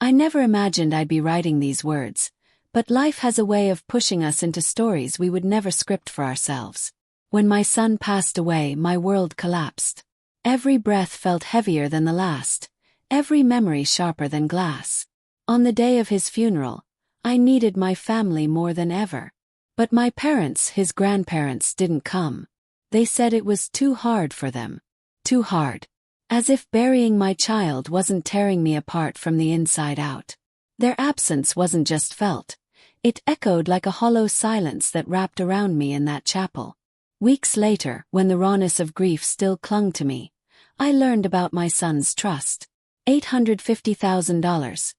I never imagined I'd be writing these words, but life has a way of pushing us into stories we would never script for ourselves. When my son passed away, my world collapsed. Every breath felt heavier than the last, every memory sharper than glass. On the day of his funeral, I needed my family more than ever. But my parents, his grandparents, didn't come. They said it was too hard for them. Too hard. As if burying my child wasn't tearing me apart from the inside out. Their absence wasn't just felt. It echoed like a hollow silence that wrapped around me in that chapel. Weeks later, when the rawness of grief still clung to me, I learned about my son's trust. $850,000.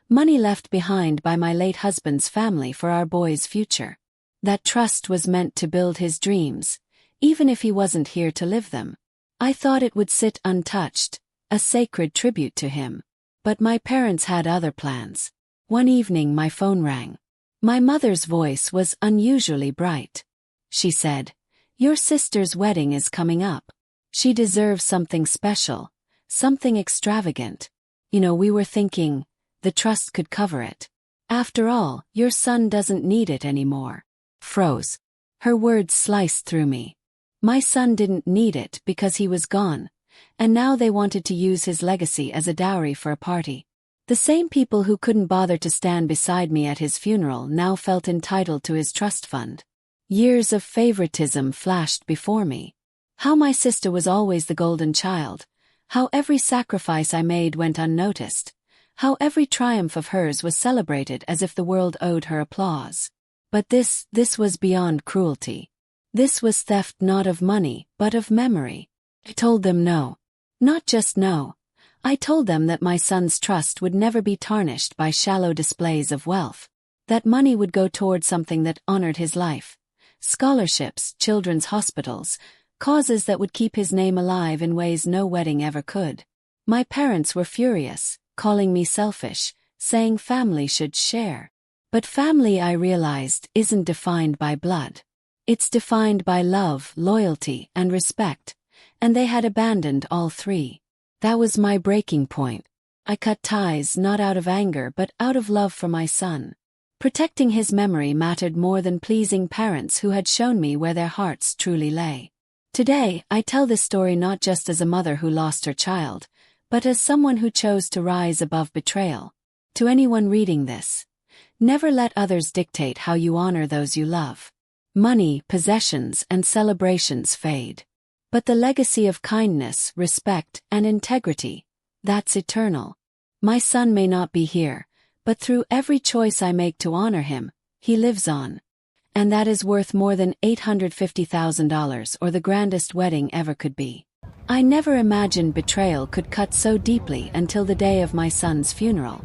Money left behind by my late husband's family for our boy's future. That trust was meant to build his dreams, even if he wasn't here to live them. I thought it would sit untouched, a sacred tribute to him. But my parents had other plans. One evening my phone rang. My mother's voice was unusually bright. She said, "Your sister's wedding is coming up. She deserves something special, something extravagant. We were thinking, the trust could cover it. After all, your son doesn't need it anymore." Froze. Her words sliced through me. My son didn't need it because he was gone, and now they wanted to use his legacy as a dowry for a party. The same people who couldn't bother to stand beside me at his funeral now felt entitled to his trust fund. Years of favoritism flashed before me. How my sister was always the golden child, how every sacrifice I made went unnoticed, how every triumph of hers was celebrated as if the world owed her applause. But this was beyond cruelty. This was theft not of money, but of memory. I told them no. Not just no. I told them that my son's trust would never be tarnished by shallow displays of wealth. That money would go toward something that honored his life. Scholarships, children's hospitals, causes that would keep his name alive in ways no wedding ever could. My parents were furious, calling me selfish, saying family should share. But family, I realized, isn't defined by blood. It's defined by love, loyalty, and respect, and they had abandoned all three. That was my breaking point. I cut ties not out of anger but out of love for my son. Protecting his memory mattered more than pleasing parents who had shown me where their hearts truly lay. Today, I tell this story not just as a mother who lost her child, but as someone who chose to rise above betrayal. To anyone reading this, never let others dictate how you honor those you love. Money, possessions, and celebrations fade. But the legacy of kindness, respect, and integrity, that's eternal. My son may not be here, but through every choice I make to honor him, he lives on. And that is worth more than $850,000 or the grandest wedding ever could be. I never imagined betrayal could cut so deeply until the day of my son's funeral.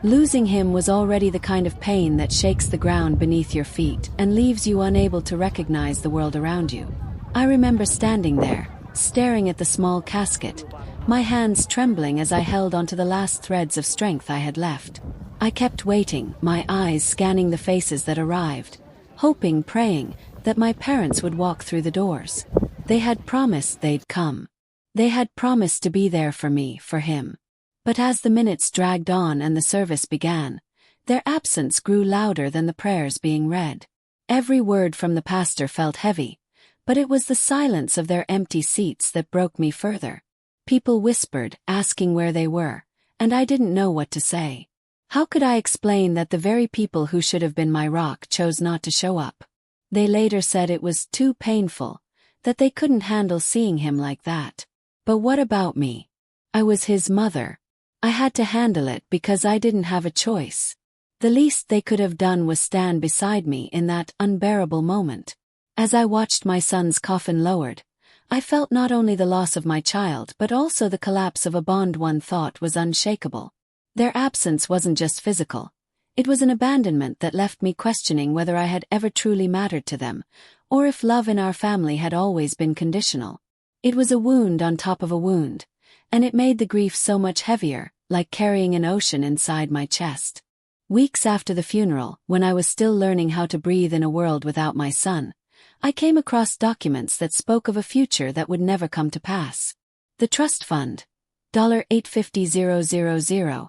Losing him was already the kind of pain that shakes the ground beneath your feet and leaves you unable to recognize the world around you. I remember standing there, staring at the small casket, my hands trembling as I held onto the last threads of strength I had left. I kept waiting, my eyes scanning the faces that arrived, hoping, praying, that my parents would walk through the doors. They had promised they'd come. They had promised to be there for me, for him. But as the minutes dragged on and the service began, their absence grew louder than the prayers being read. Every word from the pastor felt heavy, but it was the silence of their empty seats that broke me further. People whispered, asking where they were, and I didn't know what to say. How could I explain that the very people who should have been my rock chose not to show up? They later said it was too painful, that they couldn't handle seeing him like that. But what about me? I was his mother. I had to handle it because I didn't have a choice. The least they could have done was stand beside me in that unbearable moment. As I watched my son's coffin lowered, I felt not only the loss of my child but also the collapse of a bond one thought was unshakable. Their absence wasn't just physical. It was an abandonment that left me questioning whether I had ever truly mattered to them, or if love in our family had always been conditional. It was a wound on top of a wound, and it made the grief so much heavier, like carrying an ocean inside my chest. Weeks after the funeral, when I was still learning how to breathe in a world without my son, I came across documents that spoke of a future that would never come to pass. The trust fund, $850,000,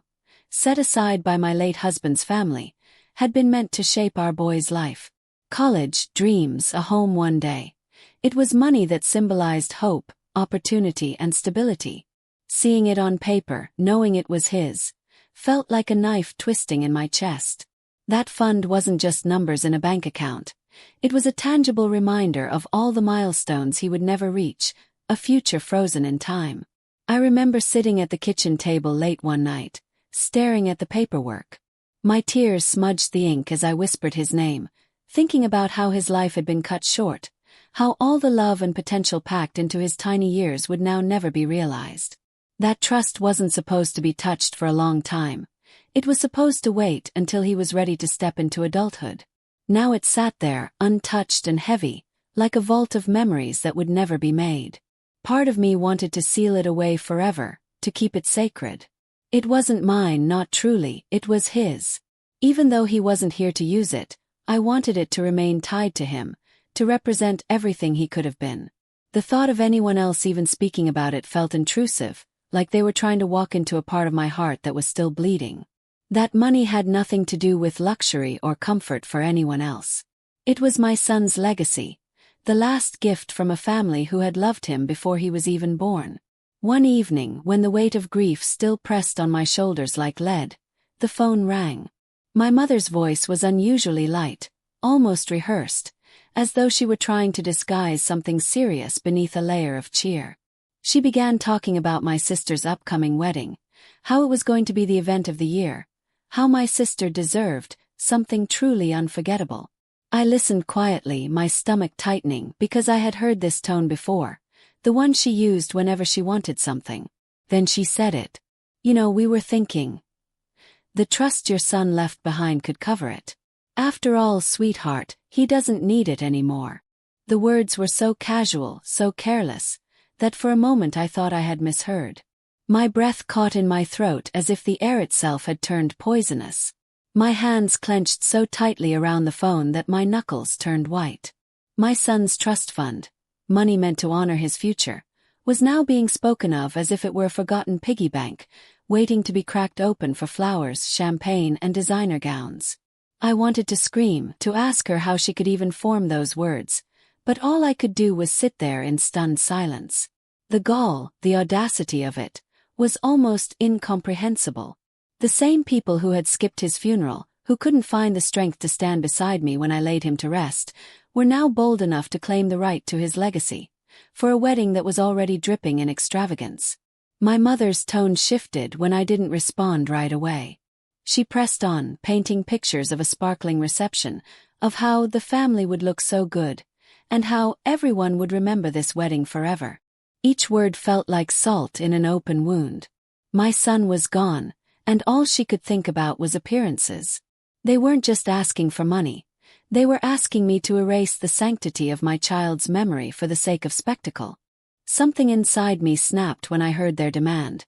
set aside by my late husband's family, had been meant to shape our boy's life. College, dreams, a home one day. It was money that symbolized hope, opportunity, and stability. Seeing it on paper, knowing it was his, felt like a knife twisting in my chest. That fund wasn't just numbers in a bank account. It was a tangible reminder of all the milestones he would never reach, a future frozen in time. I remember sitting at the kitchen table late one night, staring at the paperwork. My tears smudged the ink as I whispered his name, thinking about how his life had been cut short, how all the love and potential packed into his tiny years would now never be realized. That trust wasn't supposed to be touched for a long time. It was supposed to wait until he was ready to step into adulthood. Now it sat there, untouched and heavy, like a vault of memories that would never be made. Part of me wanted to seal it away forever, to keep it sacred. It wasn't mine, not truly, it was his. Even though he wasn't here to use it, I wanted it to remain tied to him, to represent everything he could have been. The thought of anyone else even speaking about it felt intrusive, like they were trying to walk into a part of my heart that was still bleeding. That money had nothing to do with luxury or comfort for anyone else. It was my son's legacy, the last gift from a family who had loved him before he was even born. One evening, when the weight of grief still pressed on my shoulders like lead, the phone rang. My mother's voice was unusually light, almost rehearsed, as though she were trying to disguise something serious beneath a layer of cheer. She began talking about my sister's upcoming wedding, how it was going to be the event of the year, how my sister deserved something truly unforgettable. I listened quietly, my stomach tightening, because I had heard this tone before, the one she used whenever she wanted something. Then she said it. We were thinking. The trust your son left behind could cover it. After all, sweetheart, he doesn't need it anymore. The words were so casual, so careless, that for a moment I thought I had misheard. My breath caught in my throat as if the air itself had turned poisonous. My hands clenched so tightly around the phone that my knuckles turned white. My son's trust fund, money meant to honor his future, was now being spoken of as if it were a forgotten piggy bank, waiting to be cracked open for flowers, champagne, and designer gowns. I wanted to scream, to ask her how she could even form those words, but all I could do was sit there in stunned silence. The gall, the audacity of it, was almost incomprehensible. The same people who had skipped his funeral, who couldn't find the strength to stand beside me when I laid him to rest, were now bold enough to claim the right to his legacy, for a wedding that was already dripping in extravagance. My mother's tone shifted when I didn't respond right away. She pressed on, painting pictures of a sparkling reception, of how the family would look so good, and how everyone would remember this wedding forever. Each word felt like salt in an open wound. My son was gone, and all she could think about was appearances. They weren't just asking for money. They were asking me to erase the sanctity of my child's memory for the sake of spectacle. Something inside me snapped when I heard their demand,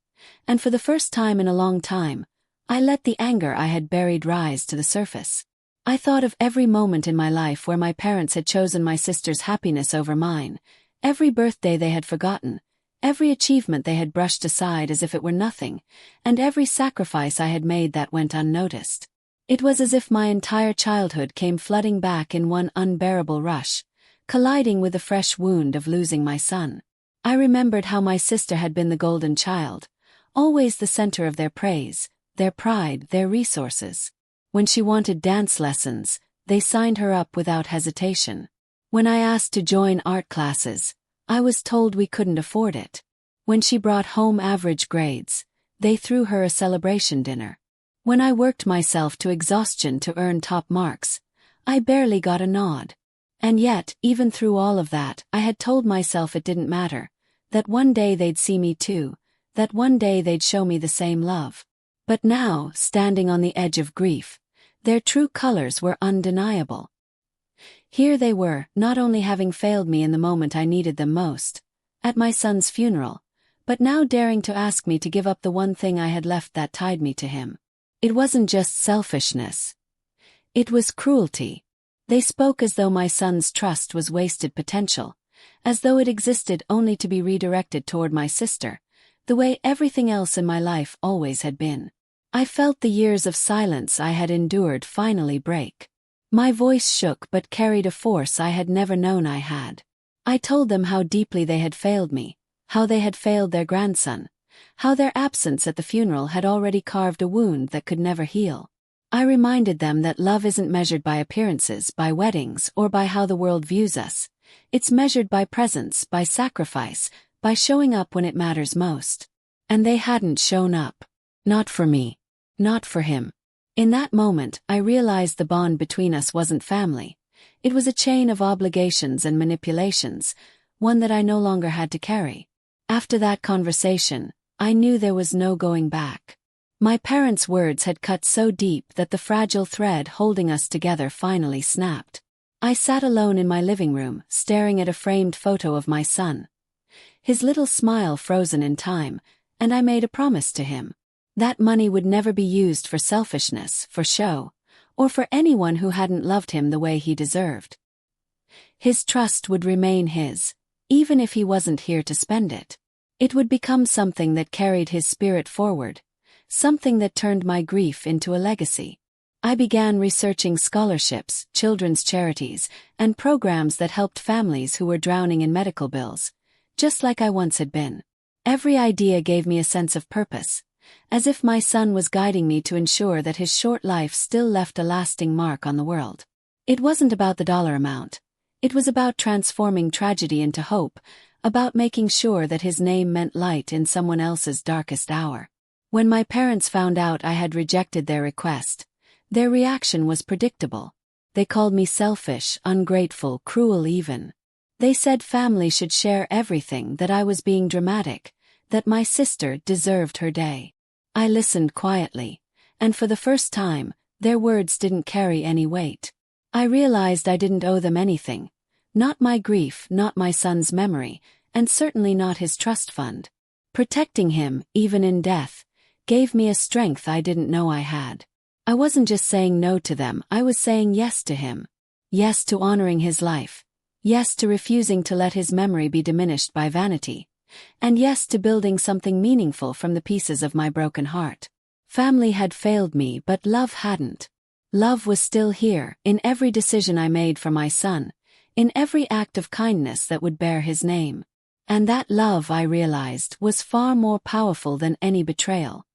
and for the first time in a long time, I let the anger I had buried rise to the surface. I thought of every moment in my life where my parents had chosen my sister's happiness over mine, every birthday they had forgotten, every achievement they had brushed aside as if it were nothing, and every sacrifice I had made that went unnoticed. It was as if my entire childhood came flooding back in one unbearable rush, colliding with the fresh wound of losing my son. I remembered how my sister had been the golden child, always the center of their praise, their pride, their resources. When she wanted dance lessons, they signed her up without hesitation. When I asked to join art classes, I was told we couldn't afford it. When she brought home average grades, they threw her a celebration dinner. When I worked myself to exhaustion to earn top marks, I barely got a nod. And yet, even through all of that, I had told myself it didn't matter, that one day they'd see me too, that one day they'd show me the same love. But now, standing on the edge of grief, their true colors were undeniable. Here they were, not only having failed me in the moment I needed them most, at my son's funeral, but now daring to ask me to give up the one thing I had left that tied me to him. It wasn't just selfishness. It was cruelty. They spoke as though my son's trust was wasted potential, as though it existed only to be redirected toward my sister, the way everything else in my life always had been. I felt the years of silence I had endured finally break. My voice shook but carried a force I had never known I had. I told them how deeply they had failed me, how they had failed their grandson, how their absence at the funeral had already carved a wound that could never heal. I reminded them that love isn't measured by appearances, by weddings, or by how the world views us. It's measured by presence, by sacrifice, by showing up when it matters most. And they hadn't shown up. Not for me. Not for him. In that moment, I realized the bond between us wasn't family. It was a chain of obligations and manipulations, one that I no longer had to carry. After that conversation, I knew there was no going back. My parents' words had cut so deep that the fragile thread holding us together finally snapped. I sat alone in my living room, staring at a framed photo of my son. His little smile frozen in time, and I made a promise to him. That money would never be used for selfishness, for show, or for anyone who hadn't loved him the way he deserved. His trust would remain his, even if he wasn't here to spend it. It would become something that carried his spirit forward, something that turned my grief into a legacy. I began researching scholarships, children's charities, and programs that helped families who were drowning in medical bills, just like I once had been. Every idea gave me a sense of purpose, as if my son was guiding me to ensure that his short life still left a lasting mark on the world. It wasn't about the dollar amount. It was about transforming tragedy into hope, about making sure that his name meant light in someone else's darkest hour. When my parents found out I had rejected their request, their reaction was predictable. They called me selfish, ungrateful, cruel even. They said family should share everything, that I was being dramatic, that my sister deserved her day. I listened quietly, and for the first time, their words didn't carry any weight. I realized I didn't owe them anything. Not my grief, not my son's memory, and certainly not his trust fund. Protecting him, even in death, gave me a strength I didn't know I had. I wasn't just saying no to them, I was saying yes to him. Yes to honoring his life. Yes to refusing to let his memory be diminished by vanity. And yes to building something meaningful from the pieces of my broken heart. Family had failed me, but love hadn't. Love was still here, in every decision I made for my son, in every act of kindness that would bear his name. And that love, I realized, was far more powerful than any betrayal.